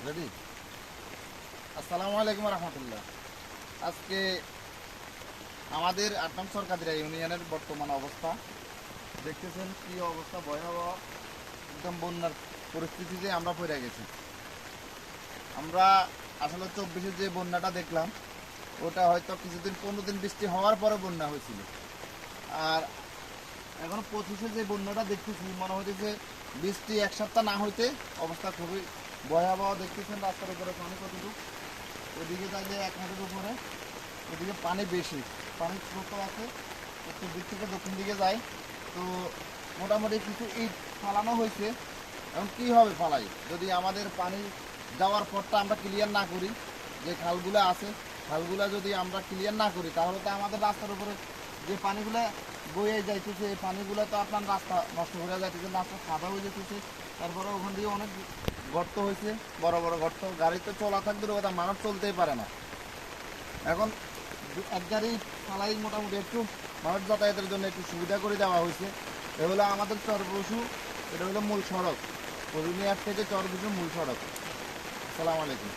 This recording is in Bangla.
রেডি। আসসালামু আলাইকুম রহমতুল্লাহ। আজকে আমাদের ৮ নং সরকারিয়া ইউনিয়নের বর্তমান অবস্থা দেখতেছেন, কি অবস্থা ভয়াবহ, একদম বন্যার পরিস্থিতিতে আমরা পড়ে গেছি। আমরা আসলে ২৪-এ যে বন্যাটা দেখলাম ওটা হয়তো কিছুদিন ১৫ দিন বৃষ্টি হওয়ার পরে বন্যা হয়েছিল। আর এখন ২৫-এ যে বন্যাটা দেখতেছি মনে হইতেছে বৃষ্টি ১ সপ্তাহ না হইতে অবস্থা খুবই ভয়াবহ। দেখতেছেন রাস্তার উপরে পানি কতটুকু, ওদিকে চাইলে ১ হাতের উপরে, ওদিকে পানি বেশি, পানির স্রোত আছে, উত্তর দিক থেকে দক্ষিণ দিকে যায়। তো মোটামুটি কিছু ইট ফালানো হয়েছে। এখন কী হবে ফালাই, যদি আমাদের পানি যাওয়ার পথটা আমরা ক্লিয়ার না করি, যে খালগুলো আছে খালগুলো যদি আমরা ক্লিয়ার না করি তাহলে তো আমাদের রাস্তার উপরে যে পানিগুলো বয়ে যাইতেছে এই পানিগুলো তো আপনার রাস্তা নষ্ট হয়ে যাইতেছে, রাস্তা সাদা হয়ে যেতেছে। তারপরে ওখান দিয়ে অনেক গর্ত হয়েছে, বড় বড় গর্ত, গাড়ি তো চলা থাকবে কথা, মানুষ চলতেই পারে না। এখন এক গাড়ি ফালাই মোটামুটি একটু মানুষ যাতায়াতের জন্য একটু সুবিধা করে দেওয়া হয়েছে। এ হলো আমাদের চরবসু, এটা হলো মূল সড়ক, পরিমিয়ার থেকে চরবসু মূল সড়ক। আসসালামু আলাইকুম।